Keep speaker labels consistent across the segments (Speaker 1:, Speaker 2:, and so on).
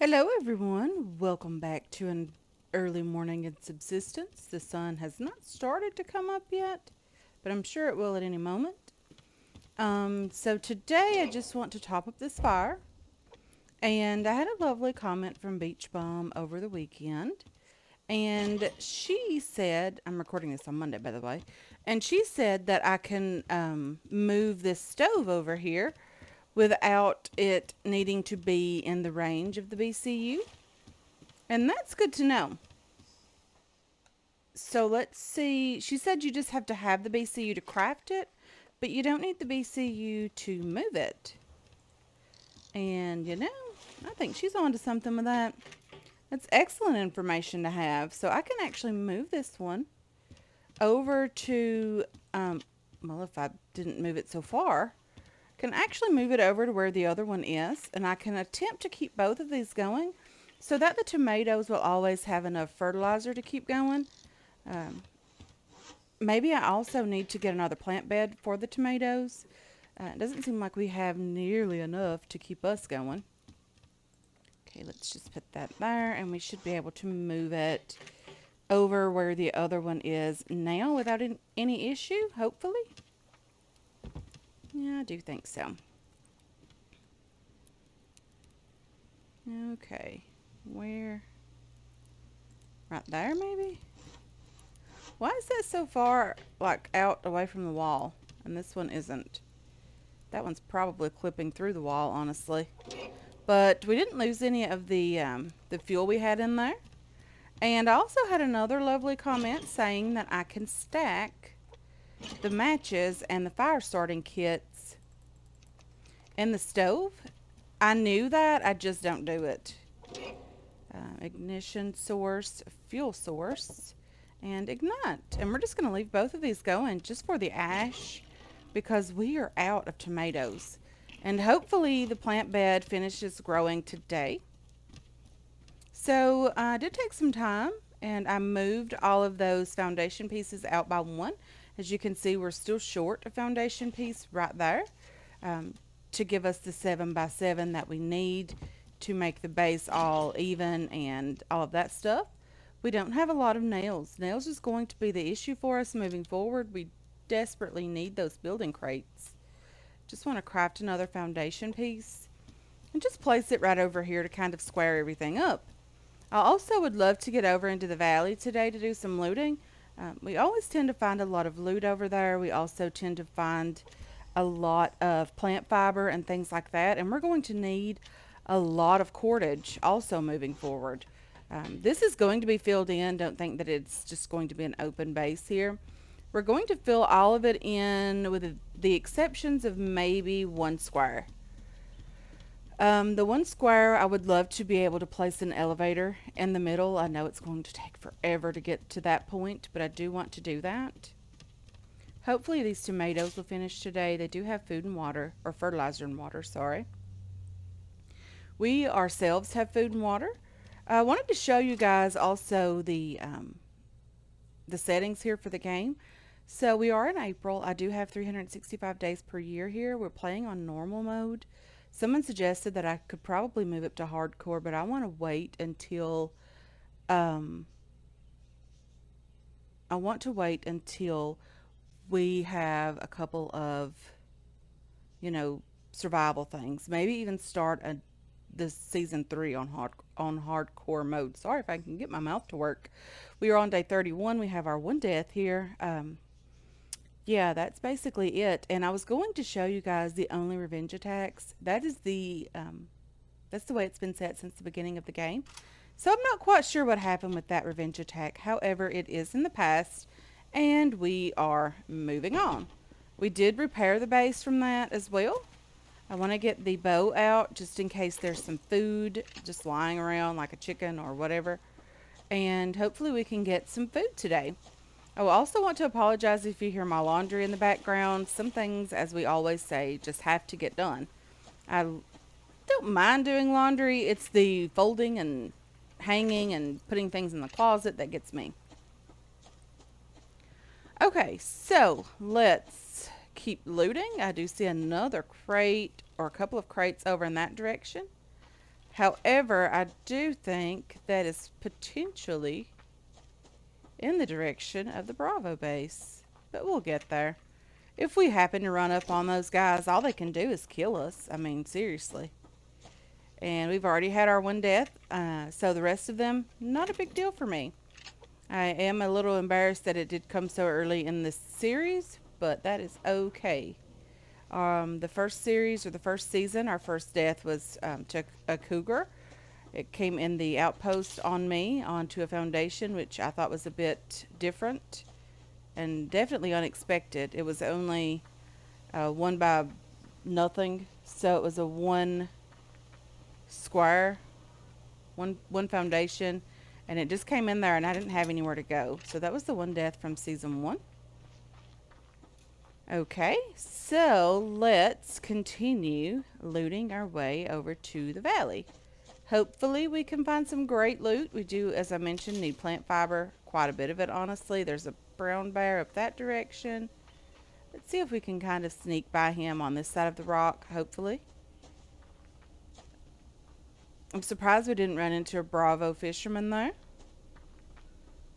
Speaker 1: Hello, everyone. Welcome back to an early morning in Subsistence. The sun has not started to come up yet, but I'm sure it will at any moment. So today I just want to top up this fire, and I had a lovely comment from Beach Bum over the weekend, and she said, I'm recording this on Monday, by the way, and she said that I can move this stove over here without it needing to be in the range of the BCU. And that's good to know. So let's see. She said you just have to have the BCU to craft it, but you don't need the BCU to move it. And I think she's on to something with that. That's excellent information to have. So I can actually move this one over to, well, if I didn't move it so far, I can actually move it over to where the other one is, and I can attempt to keep both of these going so that the tomatoes will always have enough fertilizer to keep going. Um, Maybe I also need to get another plant bed for the tomatoes. It doesn't seem like we have nearly enough to keep us going. Okay, let's just put that there, and we should be able to move it over where the other one is now without any issue, hopefully. Yeah, I do think so. Okay, where? Right there, maybe? Why is that so far, like, out away from the wall? And this one isn't. That one's probably clipping through the wall, honestly. But we didn't lose any of the fuel we had in there. And I also had another lovely comment saying that I can stack the matches and the fire starting kits in the stove. I knew that, I just don't do it. Ignition source, fuel source, and ignite. And we're just going to leave both of these going just for the ash because we are out of tomatoes. And hopefully the plant bed finishes growing today. So I did take some time and I moved all of those foundation pieces out by one. As you can see, we're still short a foundation piece right there um, to give us the 7x7 that we need to make the base all even and all of that stuff. We don't have a lot of nails. Nails is going to be the issue for us moving forward. We desperately need those building crates. Just want to craft another foundation piece and just place it right over here to kind of square everything up. I also would love to get over into the valley today to do some looting. We always tend to find a lot of loot over there. We also tend to find a lot of plant fiber and things like that. And we're going to need a lot of cordage also moving forward. This is going to be filled in. Don't think that it's just going to be an open base here. We're going to fill all of it in with the exceptions of maybe one square. The one square, I would love to be able to place an elevator in the middle. I know it's going to take forever to get to that point, but I do want to do that. Hopefully these tomatoes will finish today. They do have food and water, or fertilizer and water, sorry. We ourselves have food and water. I wanted to show you guys also the settings here for the game. So we are in April. I do have 365 days per year here. We're playing on normal mode. Someone suggested that I could probably move up to hardcore, but I want to wait until um, we have a couple of you know survival things. Maybe even start this season 3 on hardcore mode. Sorry if I can get my mouth to work. We are on day 31. We have our one death here. Yeah, that's basically it. And I was going to show you guys the only revenge attacks. That's the way it's been set since the beginning of the game. So I'm not quite sure what happened with that revenge attack. However, it is in the past, and we are moving on. We did repair the base from that as well. I want to get the bow out just in case there's some food just lying around like a chicken or whatever. And hopefully we can get some food today. I will also want to apologize if you hear my laundry in the background. Some things, as we always say, just have to get done. I don't mind doing laundry. It's the folding and hanging and putting things in the closet that gets me. Okay, so let's keep looting. I do see another crate or a couple of crates over in that direction. However, I do think that is potentially in the direction of the Bravo base. But we'll get there. If we happen to run up on those guys, all they can do is kill us. I mean, seriously. And we've already had our one death, so the rest of them, not a big deal for me. I am a little embarrassed that it did come so early in this series, but that is okay. The first series or the first season, our first death was to a cougar. It came in the outpost on me onto a foundation, which I thought was a bit different and definitely unexpected. It was only one by nothing, so it was a one square, one foundation, and it just came in there, and I didn't have anywhere to go. So that was the one death from season 1. Okay, so let's continue looting our way over to the valley. Hopefully we can find some great loot. We do, as I mentioned, need plant fiber, quite a bit of it, honestly. There's a brown bear up that direction. Let's see if we can kind of sneak by him on this side of the rock, hopefully. I'm surprised we didn't run into a Bravo fisherman there.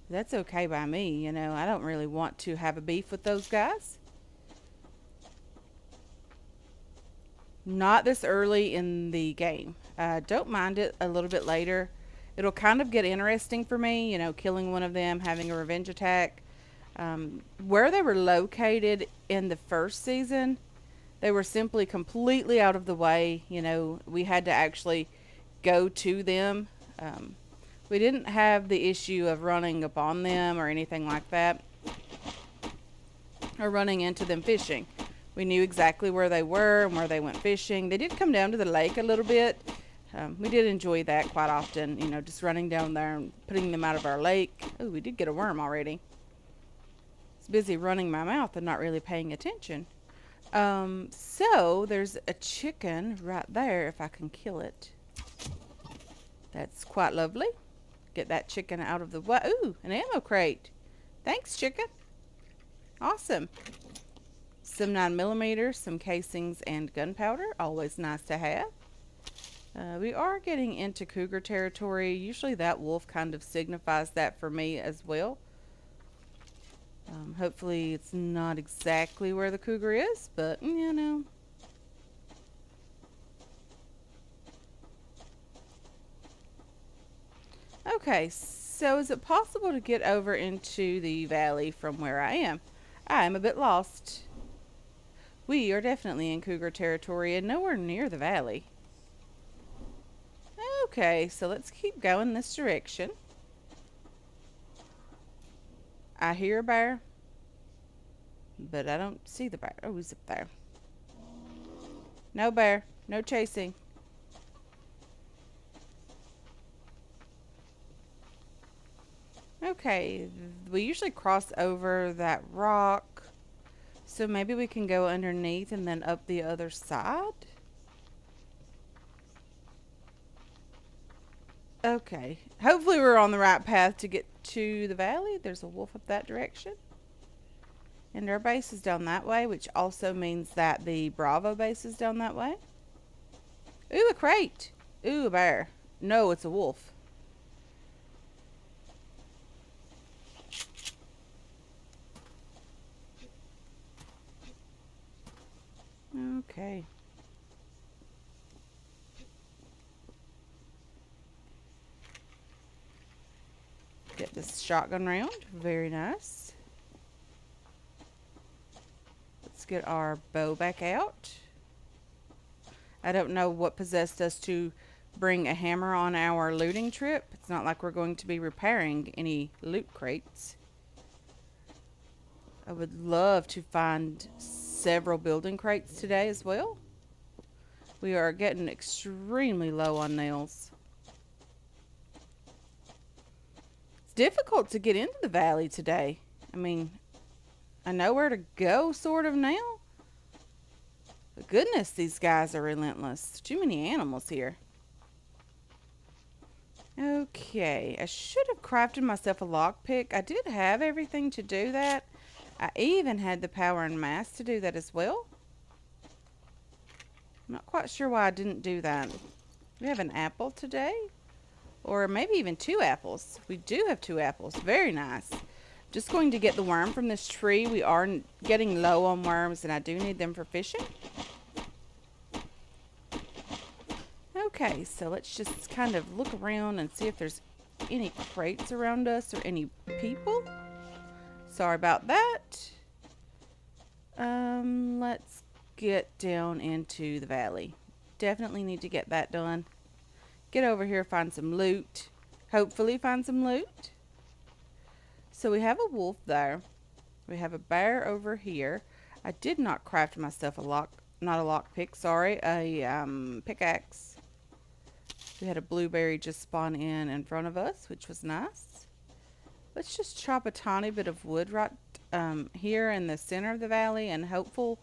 Speaker 1: That's okay by me, you know. I don't really want to have a beef with those guys. Not this early in the game. Don't mind it a little bit later. It'll kind of get interesting for me, you know, killing one of them, having a revenge attack. Where they were located in the first season, they were simply completely out of the way. You know, we had to actually go to them. We didn't have the issue of running upon them or anything like that, or running into them fishing. We knew exactly where they were and where they went fishing. They did come down to the lake a little bit. We did enjoy that quite often, you know, just running down there and putting them out of our lake. Oh, we did get a worm already. I was busy running my mouth and not really paying attention. So there's a chicken right there if I can kill it. That's quite lovely. Get that chicken out of the way. Ooh, an ammo crate. Thanks, chicken. Awesome. Some 9mm, some casings, and gunpowder. Always nice to have. We are getting into cougar territory. Usually that wolf kind of signifies that for me as well. Hopefully it's not exactly where the cougar is, but you know. Okay, so is it possible to get over into the valley from where I am? I am a bit lost. We are definitely in cougar territory and nowhere near the valley. Okay, so let's keep going this direction. I hear a bear, but I don't see the bear. Oh, he's up there. No bear, no chasing. Okay, we usually cross over that rock, so maybe we can go underneath and then up the other side. Okay, hopefully we're on the right path to get to the valley. There's a wolf up that direction. And our base is down that way, which also means that the Bravo base is down that way. Ooh, a crate. Ooh, a bear. No, it's a wolf. Okay. Get this shotgun round. Very nice. Let's get our bow back out. I don't know what possessed us to bring a hammer on our looting trip. It's not like we're going to be repairing any loot crates. I would love to find several building crates today as well. We are getting extremely low on nails. It's difficult to get into the valley today. I mean, I know where to go sort of now. But goodness, these guys are relentless. Too many animals here. Okay, I should have crafted myself a lockpick. I did have everything to do that. I even had the power and mass to do that as well. I'm not quite sure why I didn't do that. We have an apple today, or maybe even two apples. We do have two apples. Very nice. Just going to get the worm from this tree. We are getting low on worms, and I do need them for fishing. Okay, so let's just kind of look around and see if there's any crates around us or any people. Sorry about that. Let's get down into the valley. Definitely need to get that done. Get over here, find some loot. Hopefully find some loot. So we have a wolf there. We have a bear over here. I did not craft myself not a lockpick, sorry, a pickaxe. We had a blueberry just spawn in front of us, which was nice. Let's just chop a tiny bit of wood right here in the center of the valley and hopes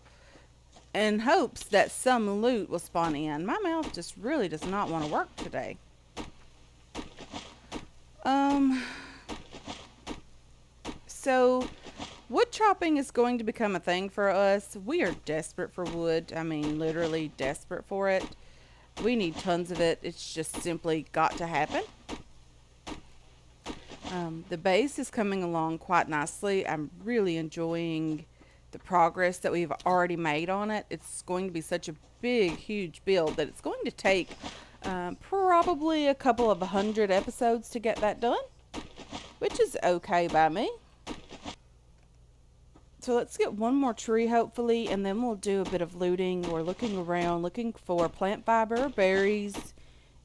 Speaker 1: that some loot will spawn in. My mouth just really does not want to work today. So wood chopping is going to become a thing for us. We are desperate for wood. I mean, literally desperate for it. We need tons of it. It's just simply got to happen. The base is coming along quite nicely. I'm really enjoying the progress that we've already made on it. It's going to be such a big, huge build that it's going to take probably a couple of 100 episodes to get that done, which is okay by me. So let's get one more tree, hopefully, and then we'll do a bit of looting or looking around, looking for plant fiber, berries,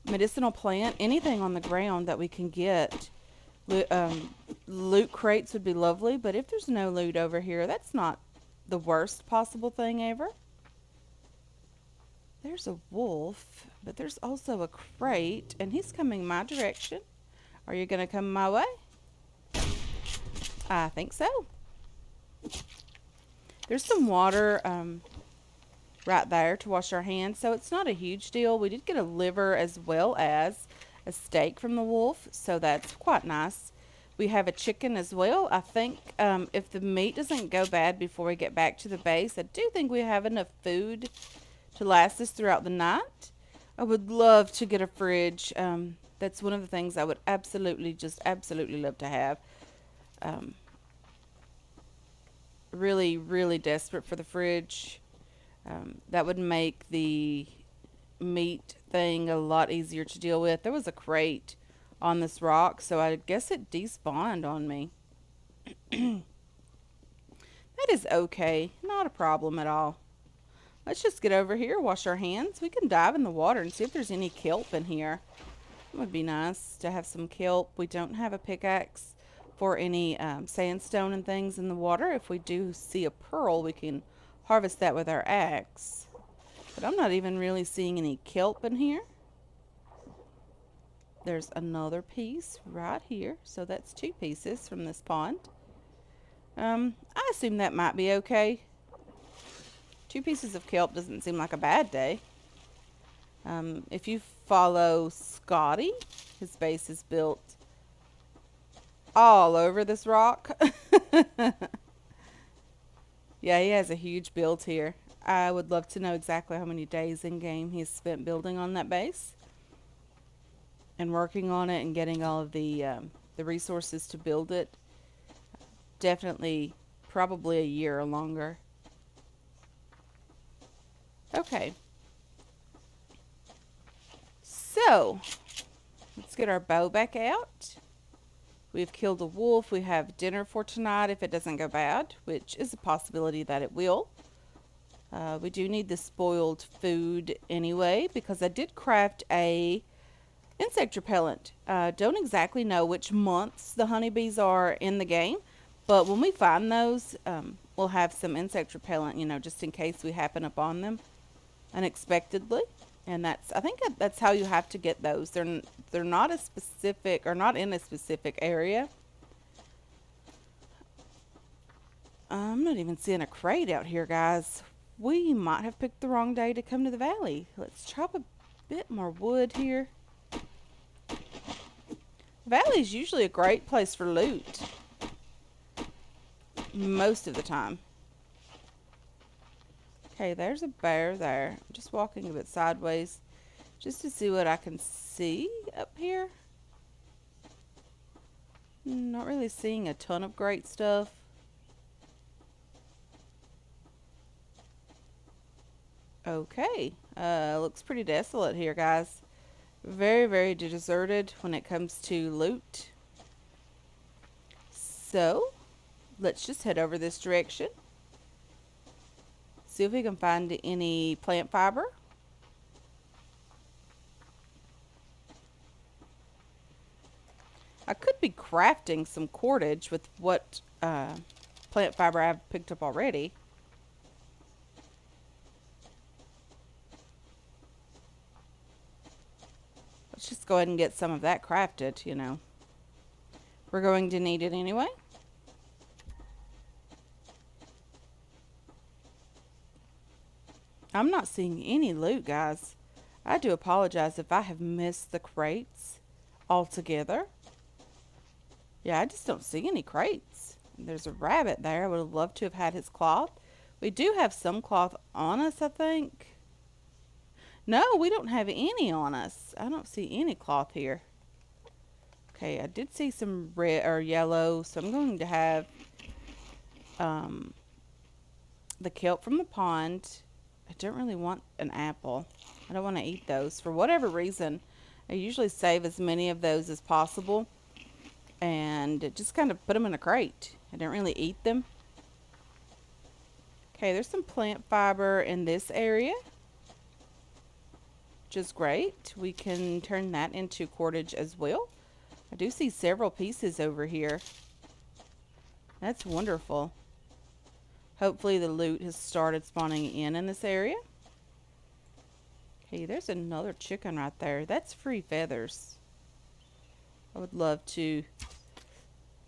Speaker 1: medicinal plant, anything on the ground that we can get. Loot crates would be lovely, but if there's no loot over here, that's not the worst possible thing ever. There's a wolf, but there's also a crate, and he's coming my direction. Are you going to come my way? I think so. There's some water right there to wash our hands, so it's not a huge deal. We did get a liver as well as a steak from the wolf, so that's quite nice. We have a chicken as well. I think if the meat doesn't go bad before we get back to the base, I do think we have enough food to last us throughout the night. I would love to get a fridge. That's one of the things I would absolutely love to have. Really, really desperate for the fridge. That would make the meat thing a lot easier to deal with. There was a crate on this rock, so I guess it despawned on me. That is okay. Not a problem at all. Let's just get over here, wash our hands. We can dive in the water and see if there's any kelp in here. It would be nice to have some kelp. We don't have a pickaxe for any sandstone and things in the water. If we do see a pearl, we can harvest that with our axe. But I'm not even really seeing any kelp in here. There's another piece right here. So that's two pieces from this pond. I assume that might be okay. 2 pieces of kelp doesn't seem like a bad day. If you follow Scotty, his base is built all over this rock. Yeah, he has a huge build here. I would love to know exactly how many days in game he's spent building on that base and working on it and getting all of the resources to build it. Definitely, probably a year or longer. Okay. So, let's get our bow back out. We've killed a wolf. We have dinner for tonight if it doesn't go bad, which is a possibility that it will. We do need the spoiled food anyway, because I did craft a insect repellent. Don't exactly know which months the honeybees are in the game, but when we find those, we'll have some insect repellent, you know, just in case we happen upon them unexpectedly. And I think that's how you have to get those. They're not as specific, or not in a specific area. I'm not even seeing a crate out here, guys. We might have picked the wrong day to come to the valley. Let's chop a bit more wood here. The valley is usually a great place for loot. Most of the time. Okay, there's a bear there. I'm just walking a bit sideways just to see what I can see up here. Not really seeing a ton of great stuff. Okay, looks pretty desolate here, guys. Very, very deserted when it comes to loot. So, let's just head over this direction. See if we can find any plant fiber. I could be crafting some cordage with what plant fiber I've picked up already. Let's just go ahead and get some of that crafted, you know. We're going to need it anyway. I'm not seeing any loot, guys. I do apologize if I have missed the crates altogether. Yeah, I just don't see any crates. There's a rabbit there. I would have loved to have had his cloth. We do have some cloth on us, I think. No, we don't have any on us. I don't see any cloth here. Okay, I did see some red or yellow, so I'm going to have the kelp from the pond. I don't really want an apple. I don't want to eat those. For whatever reason, I usually save as many of those as possible and just kind of put them in a crate. I don't really eat them. Okay, there's some plant fiber in this area, which is great. We can turn that into cordage as well. I do see several pieces over here. That's wonderful. Hopefully the loot has started spawning in this area. Okay, there's another chicken right there. That's free feathers. I would love to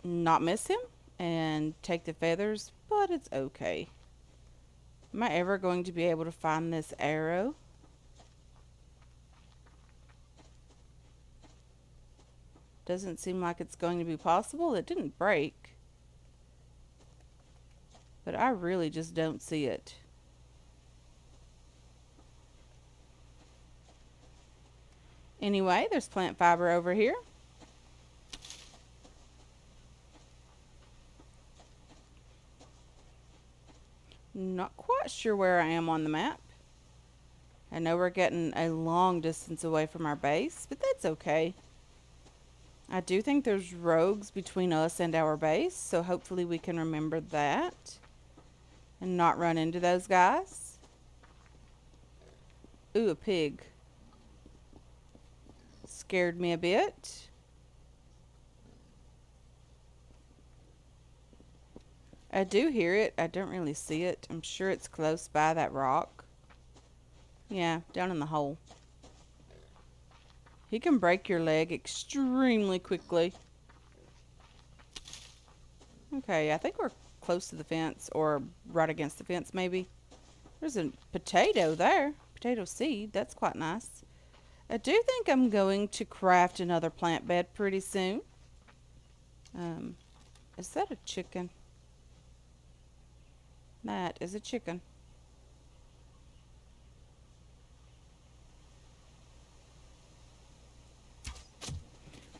Speaker 1: not miss him and take the feathers, but it's okay. Am I ever going to be able to find this arrow? Doesn't seem like it's going to be possible. It didn't break. But I really just don't see it. Anyway, there's plant fiber over here. Not quite sure where I am on the map. I know we're getting a long distance away from our base, but that's okay. I do think there's rogues between us and our base, so hopefully we can remember that and not run into those guys. Ooh, a pig. Scared me a bit. I do hear it. I don't really see it. I'm sure it's close by that rock. Yeah, down in the hole. He can break your leg extremely quickly. Okay, I think we're close to the fence, or right against the fence maybe. There's a potato there. Potato seed. That's quite nice. I do think I'm going to craft another plant bed pretty soon. Is that a chicken? That is a chicken.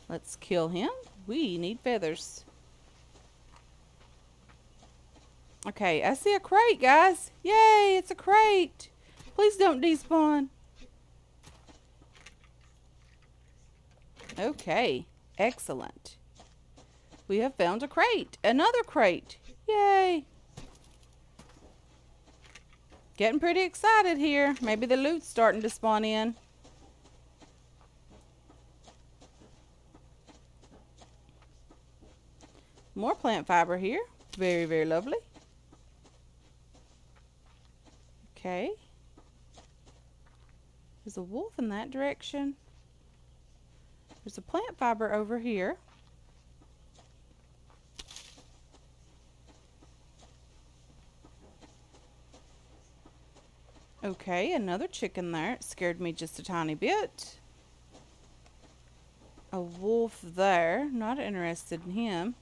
Speaker 1: Let's kill him. We need feathers. Okay, I see a crate, guys. Yay, it's a crate. Please don't despawn. Okay, excellent. We have found a crate. Another crate. Yay. Getting pretty excited here. Maybe the loot's starting to spawn in. More plant fiber here. Very, very lovely. Okay. There's a wolf in that direction. There's a plant fiber over here. Okay, another chicken there. It scared me just a tiny bit. A wolf there. Not interested in him.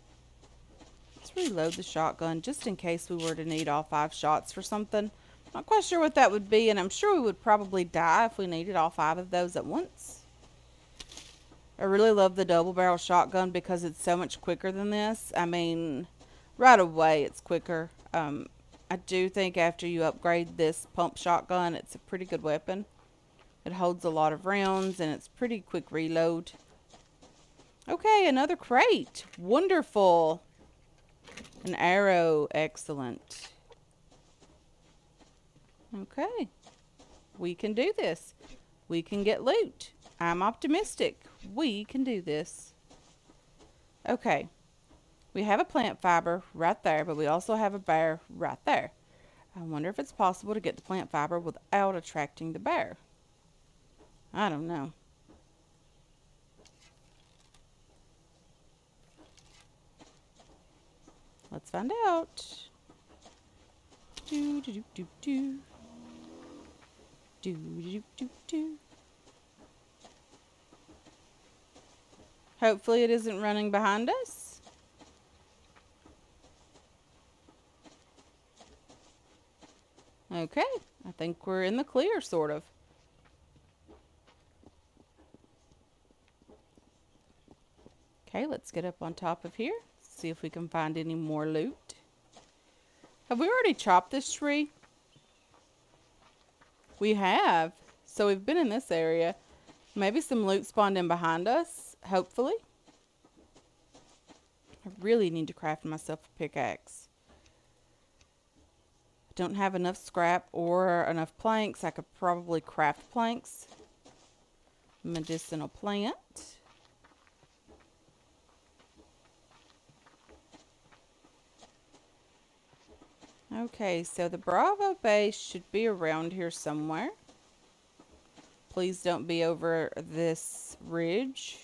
Speaker 1: Let's reload the shotgun just in case we were to need all 5 shots for something. Not quite sure what that would be, and I'm sure we would probably die if we needed all 5 of those at once. I really love the double barrel shotgun because it's so much quicker than this. I mean, right away it's quicker. I do think after you upgrade this pump shotgun, it's a pretty good weapon. It holds a lot of rounds and it's pretty quick reload. Okay, another crate. Wonderful. An arrow. Excellent. Okay. We can do this. We can get loot. I'm optimistic. We can do this. Okay. We have a plant fiber right there, but we also have a bear right there. I wonder if it's possible to get the plant fiber without attracting the bear. I don't know. Let's find out. Do do do do do. Do do do do. Hopefully it isn't running behind us. Okay, I think we're in the clear, sort of. Okay, let's get up on top of here. See if we can find any more loot. Have we already chopped this tree? We have. So we've been in this area. Maybe some loot spawned in behind us, hopefully. I really need to craft myself a pickaxe. I don't have enough scrap or enough planks. I could probably craft planks. Medicinal plant. Okay, so the Bravo base should be around here somewhere. Please don't be over this ridge.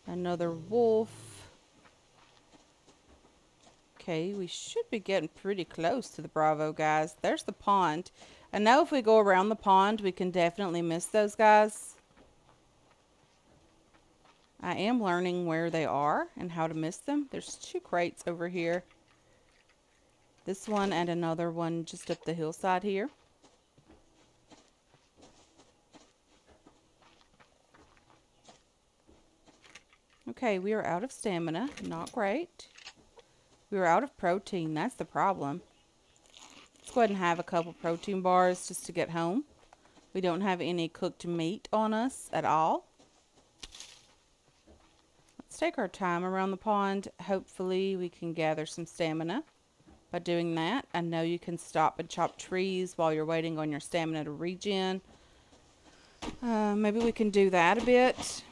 Speaker 1: Another wolf. Okay, we should be getting pretty close to the Bravo guys. There's the pond. I know if we go around the pond, we can definitely miss those guys. I am learning where they are and how to miss them. There's 2 crates over here. This one and another one just up the hillside here. Okay, we are out of stamina. Not great. We are out of protein. That's the problem. Let's go ahead and have a couple protein bars just to get home. We don't have any cooked meat on us at all. Let's take our time around the pond. Hopefully we can gather some stamina by doing that. I know you can stop and chop trees while you're waiting on your stamina to regen. Maybe we can do that a bit.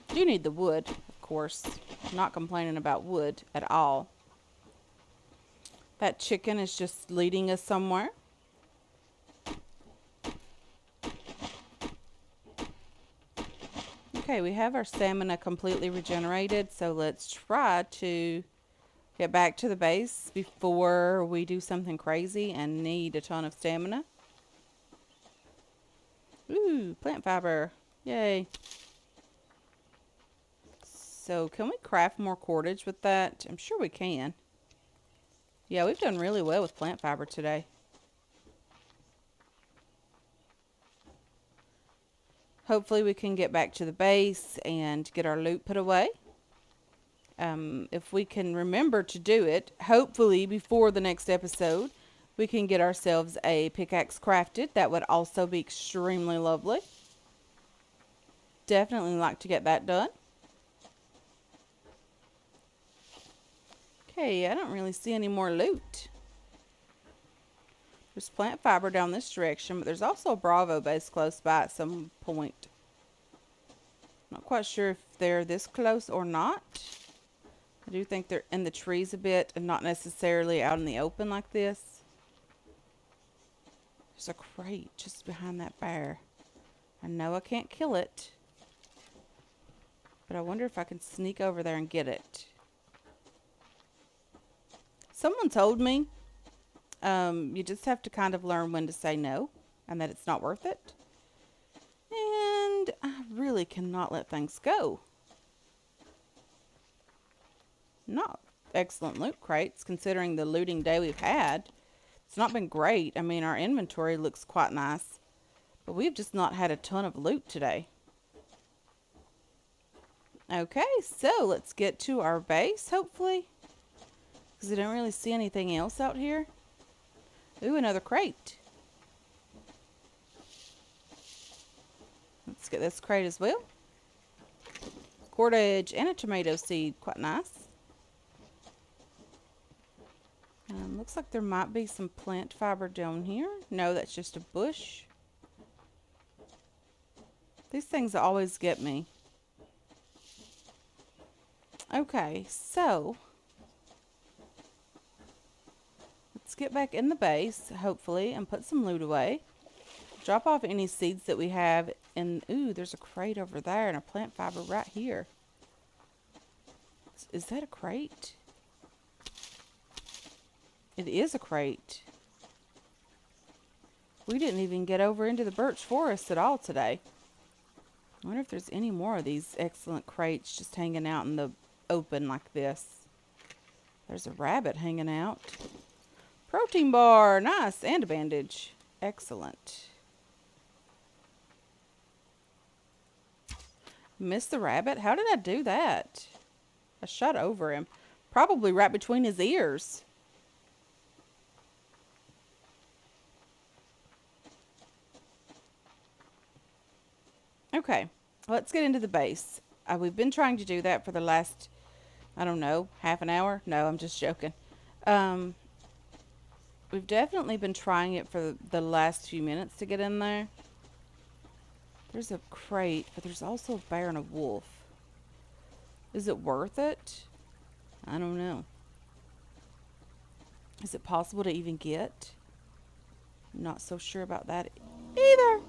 Speaker 1: Do need the wood, of course. I'm not complaining about wood at all. That chicken is just leading us somewhere. Okay, we have our stamina completely regenerated, so let's try to get back to the base before we do something crazy and need a ton of stamina. Ooh, plant fiber. Yay. So can we craft more cordage with that? I'm sure we can. Yeah, we've done really well with plant fiber today. Hopefully we can get back to the base and get our loot put away. If we can remember to do it, hopefully before the next episode, we can get ourselves a pickaxe crafted. That would also be extremely lovely. Definitely like to get that done. Okay, I don't really see any more loot. There's plant fiber down this direction, but there's also a Bravo base close by at some point. Not quite sure if they're this close or not. I do think they're in the trees a bit and not necessarily out in the open like this. There's a crate just behind that bear. I know I can't kill it, but I wonder if I can sneak over there and get it. Someone told me you just have to kind of learn when to say no and that it's not worth it. And I really really cannot let things go. Not excellent loot crates, considering the looting day we've had. It's not been great. I mean, our inventory looks quite nice, but we've just not had a ton of loot today. Okay, so let's get to our base, hopefully, because I don't really see anything else out here. Ooh, another crate. Let's get this crate as well. Cordage and a tomato seed, quite nice. Looks like there might be some plant fiber down here. No, that's just a bush. These things always get me. Okay, so let's get back in the base, hopefully, and put some loot away. Drop off any seeds that we have. And, ooh, there's a crate over there and a plant fiber right here. Is that a crate? It is a crate. We didn't even get over into the birch forest at all today. I wonder if there's any more of these excellent crates just hanging out in the open like this. There's a rabbit hanging out. Protein bar, nice, and a bandage. Excellent. Missed the rabbit? How did I do that? I shot over him. Probably right between his ears. Okay, let's get into the base. We've been trying to do that for the last, I don't know, half an hour? No, I'm just joking. We've definitely been trying it for the last few minutes to get in there. There's a crate, but there's also a bear and a wolf. Is it worth it? I don't know. Is it possible to even get? I'm not so sure about that either.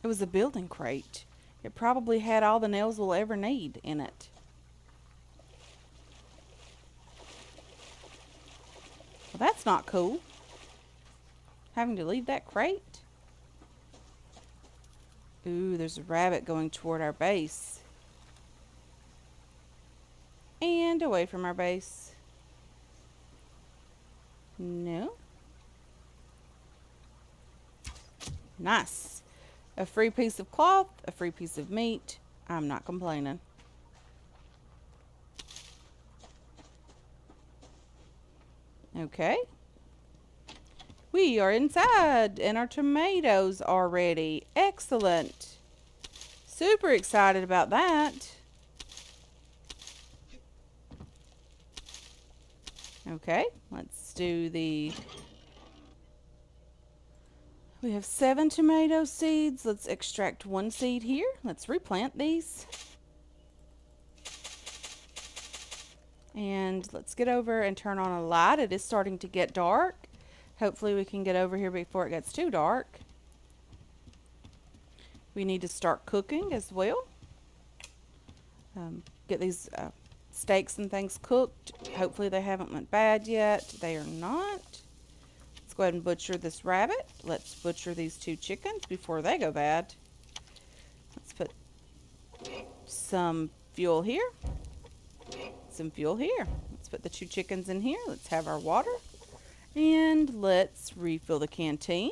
Speaker 1: It was a building crate. It probably had all the nails we'll ever need in it. Well, that's not cool. Having to leave that crate. Ooh, there's a rabbit going toward our base. And away from our base. No. Nice. A free piece of cloth, a free piece of meat. I'm not complaining. Okay. We are inside and our tomatoes are ready. Excellent. Super excited about that. Okay, let's do the... We have 7 tomato seeds. Let's extract 1 seed here. Let's replant these. And let's get over and turn on a light. It is starting to get dark. Hopefully we can get over here before it gets too dark. We need to start cooking as well. Get these steaks and things cooked. Hopefully they haven't went bad yet. They are not. Let's go ahead and butcher this rabbit. Let's butcher these 2 chickens before they go bad. Let's put some fuel here. Some fuel here. Let's put the 2 chickens in here. Let's have our water. And let's refill the canteen.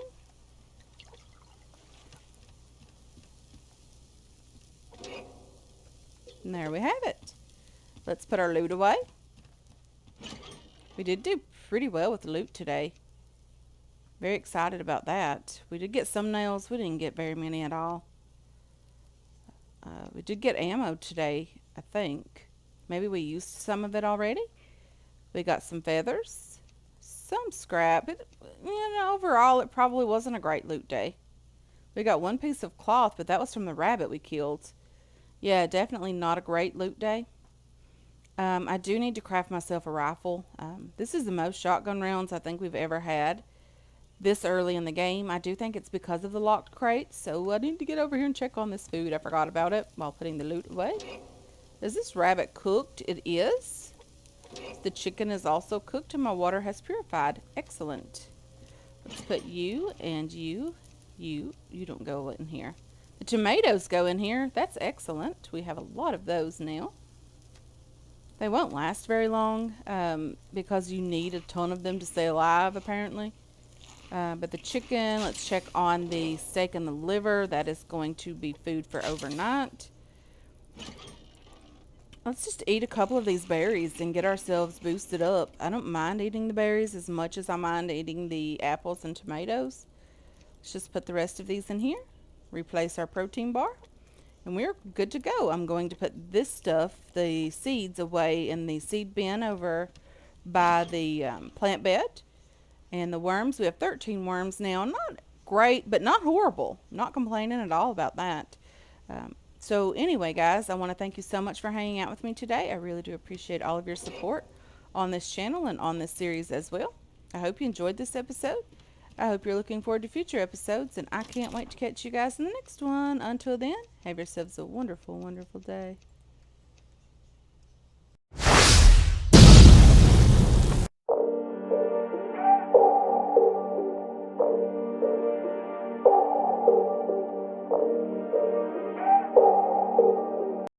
Speaker 1: And there we have it. Let's put our loot away. We did do pretty well with the loot today. Very excited about that. We did get some nails. We didn't get very many at all. We did get ammo today, I think. Maybe we used some of it already. We got some feathers. Some scrap. Overall, it probably wasn't a great loot day. We got 1 piece of cloth, but that was from the rabbit we killed. Yeah, definitely not a great loot day. I do need to craft myself a rifle. This is the most shotgun rounds I think we've ever had this early in the game. I do think it's because of the locked crates, so I need to get over here and check on this food. I forgot about it while putting the loot away. Is this rabbit cooked? It is. The chicken is also cooked and my water has purified. Excellent. Let's put you and you. You don't go in here. The tomatoes go in here. That's excellent. We have a lot of those now. They won't last very long because you need a ton of them to stay alive, apparently. But the chicken, let's check on the steak and the liver. That is going to be food for overnight. Let's just eat a couple of these berries and get ourselves boosted up. I don't mind eating the berries as much as I mind eating the apples and tomatoes. Let's just put the rest of these in here. Replace our protein bar. And we're good to go. I'm going to put this stuff, the seeds, away in the seed bin over by the plant bed. And the worms, we have 13 worms now. Not great, but not horrible. Not complaining at all about that. So anyway, guys, I want to thank you so much for hanging out with me today. I really do appreciate all of your support on this channel and on this series as well. I hope you enjoyed this episode. I hope you're looking forward to future episodes, and I can't wait to catch you guys in the next one. Until then, have yourselves a wonderful, wonderful day.